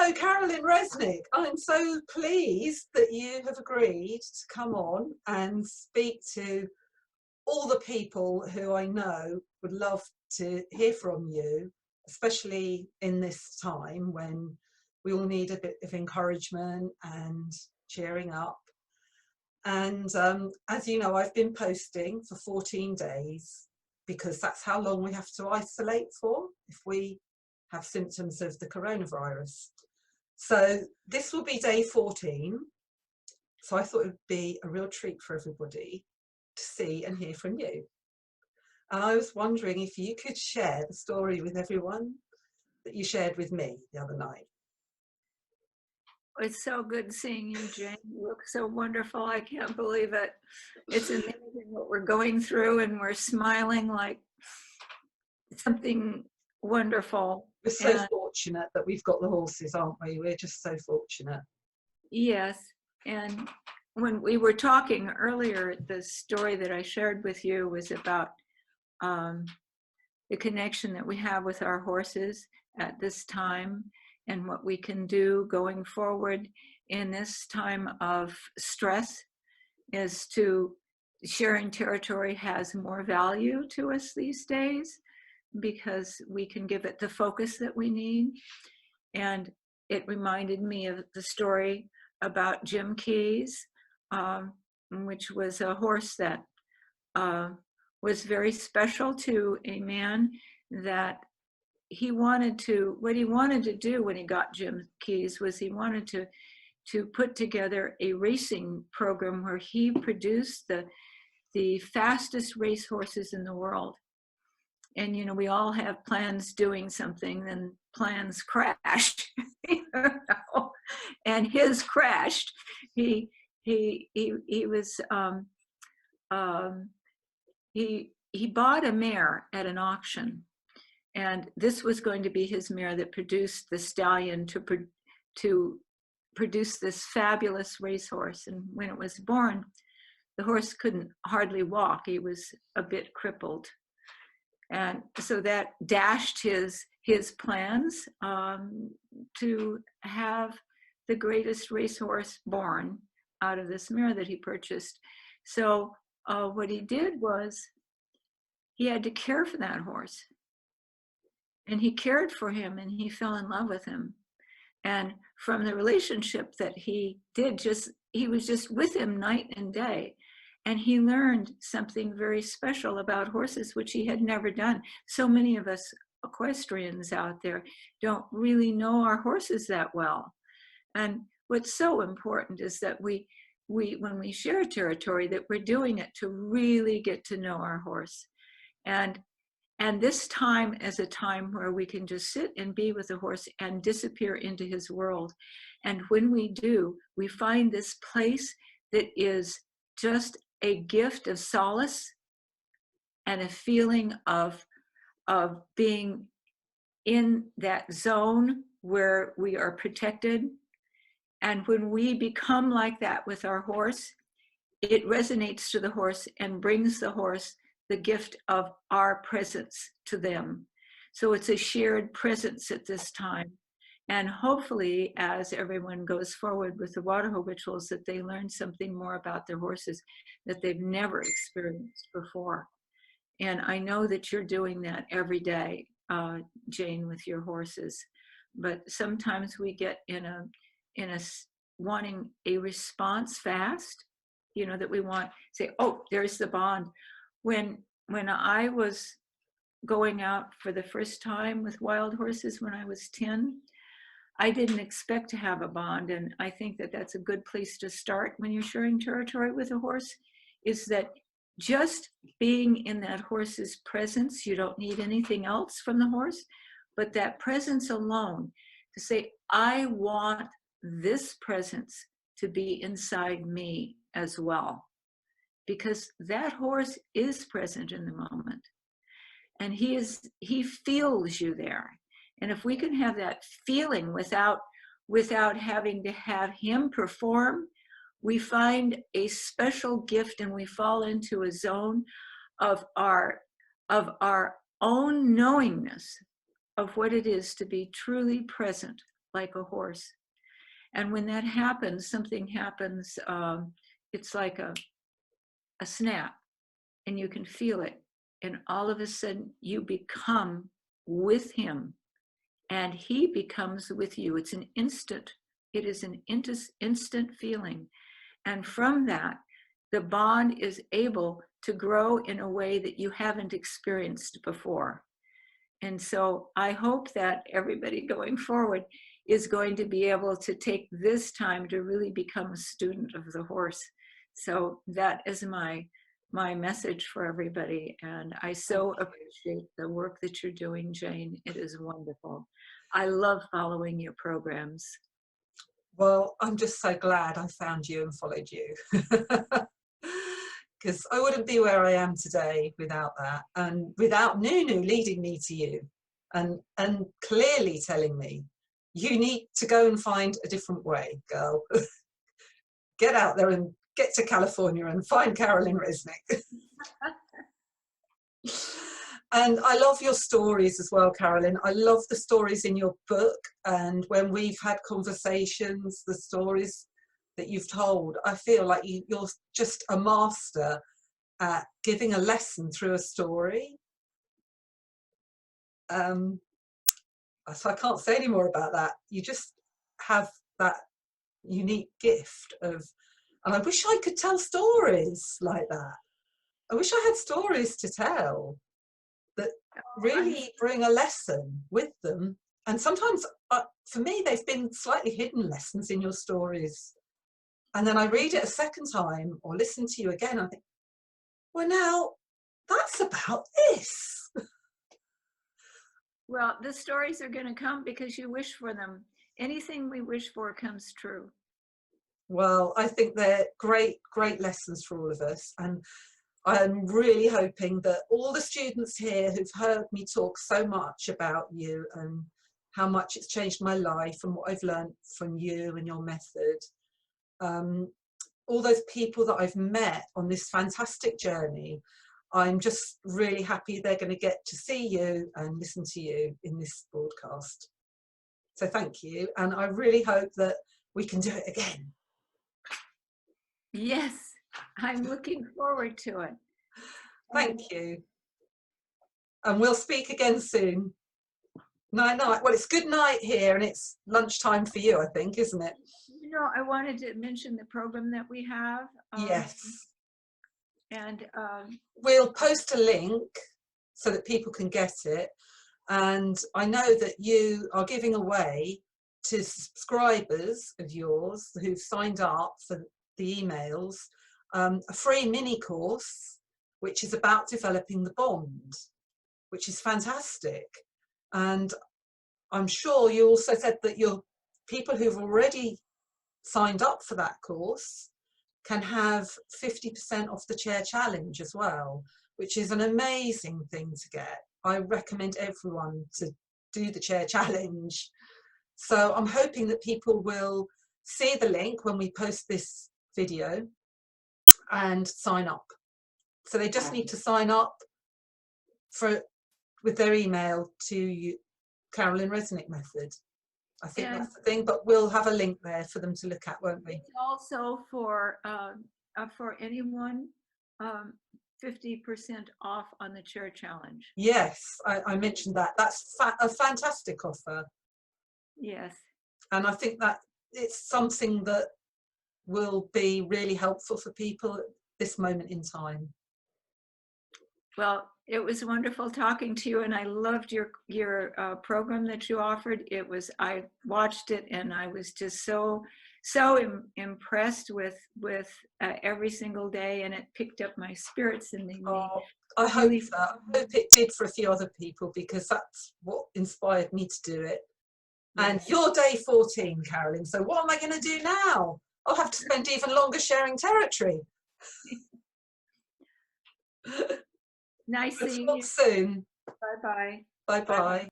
So, Carolyn Resnick, I'm so pleased that you have agreed to come on and speak to all the people who I know would love to hear from you, especially in this time when we all need a bit of encouragement and cheering up. And as you know, I've been posting for 14 days because that's how long we have to isolate for if we have symptoms of the coronavirus. So this will be day 14. So I thought it would be a real treat for everybody to see and hear from you. And I was wondering if you could share the story with everyone that you shared with me the other night. It's so good seeing you, Jane. You look so wonderful. I can't believe it. It's amazing what we're going through, and we're smiling like something wonderful. We're so fortunate that we've got the horses, aren't we? We're just so fortunate. Yes. And when we were talking earlier, the story that I shared with you was about the connection that we have with our horses at this time, and what we can do going forward in this time of stress is to sharing territory has more value to us these days because we can give it the focus that we need. And it reminded me of the story about Jim Keys, which was a horse that was very special to a man that what he wanted to do when he got Jim Keys was he wanted to put together a racing program where he produced the fastest race horses in the world. And, you know, we all have plans doing something, then plans crash, you know? And his crashed. He bought a mare at an auction. And this was going to be his mare that produced the stallion to produce this fabulous racehorse. And when it was born, the horse couldn't hardly walk. He was a bit crippled. And so that dashed his plans to have the greatest racehorse born out of this mare that he purchased. So what he did was he had to care for that horse. And he cared for him, and he fell in love with him. And from the relationship that he did, he was just with him night and day. And he learned something very special about horses, which he had never done. So many of us equestrians out there don't really know our horses that well. And what's so important is that we when we share territory, that we're doing it to really get to know our horse. And this time is a time where we can just sit and be with the horse and disappear into his world. And when we do, we find this place that is just a gift of solace and a feeling of being in that zone where we are protected. And when we become like that with our horse, it resonates to the horse and brings the horse the gift of our presence to them. So it's a shared presence at this time. And hopefully, as everyone goes forward with the water rituals, that they learn something more about their horses that they've never experienced before. And I know that you're doing that every day, Jane, with your horses. But sometimes we get in a wanting a response fast, you know, that we want say, oh, there's the bond. When I was going out for the first time with wild horses when I was 10, I didn't expect to have a bond. And I think that that's a good place to start when you're sharing territory with a horse, is that just being in that horse's presence, you don't need anything else from the horse, but that presence alone to say, I want this presence to be inside me as well. Because that horse is present in the moment, and he feels you there. And if we can have that feeling without having to have him perform, we find a special gift, and we fall into a zone of our own knowingness of what it is to be truly present like a horse. And when that happens, something happens. It's like a snap, and you can feel it. And all of a sudden, you become with him, and he becomes with you. It's an instant. It is an instant feeling. And from that, the bond is able to grow in a way that you haven't experienced before. And so I hope that everybody going forward is going to be able to take this time to really become a student of the horse. So that is my message for everybody. And I so appreciate the work that you're doing, Jane. It is wonderful. I love following your programs. Well, I'm just so glad I found you and followed you. Because I wouldn't be where I am today without that, and without Nunu leading me to you and clearly telling me, you need to go and find a different way, girl. Get out there and get to California and find Carolyn Resnick. And I love your stories as well, Carolyn. I love the stories in your book, and when we've had conversations, the stories that you've told, I feel like you're just a master at giving a lesson through a story. So I can't say any more about that. You just have that unique gift of, and I wish I could tell stories like that. I wish I had stories to tell that really bring a lesson with them. And sometimes, for me, they've been slightly hidden lessons in your stories. And then I read it a second time or listen to you again, I think, well, now that's about this. Well, the stories are going to come because you wish for them. Anything we wish for comes true. Well, I think they're great, great lessons for all of us. And I'm really hoping that all the students here who've heard me talk so much about you and how much it's changed my life and what I've learned from you and your method, all those people that I've met on this fantastic journey, I'm just really happy they're going to get to see you and listen to you in this broadcast. So thank you. And I really hope that we can do it again. Yes, I'm looking forward to it. Thank you. And we'll speak again soon. Night night. Well, it's good night here and it's lunchtime for you, I think, isn't it? You know, I wanted to mention the program that we have. Yes. And we'll post a link so that people can get it. And I know that you are giving away to subscribers of yours who've signed up for the emails a free mini course, which is about developing the bond, which is fantastic. And I'm sure you also said that your people who've already signed up for that course can have 50% off the chair challenge as well, which is an amazing thing to get. I recommend everyone to do the chair challenge. So I'm hoping that people will see the link when we post this video and sign up. So they just need to sign up with their email to Carolyn Resnick method. I think that's the thing, but we'll have a link there for them to look at, won't we? It's also for anyone, 50% off on the chair challenge. Yes, I mentioned that. That's a fantastic offer. Yes. And I think that it's something that will be really helpful for people at this moment in time. Well, it was wonderful talking to you, and I loved your program that you offered. I watched it, and I was just so impressed with every single day, and it picked up my spirits and made me. I hope so. I hope it did for a few other people, because that's what inspired me to do it. Yes. And you're day 14, Carolyn. So what am I going to do now? I'll have to spend even longer sharing territory. Nice seeing you. Soon. Bye-bye. Bye-bye.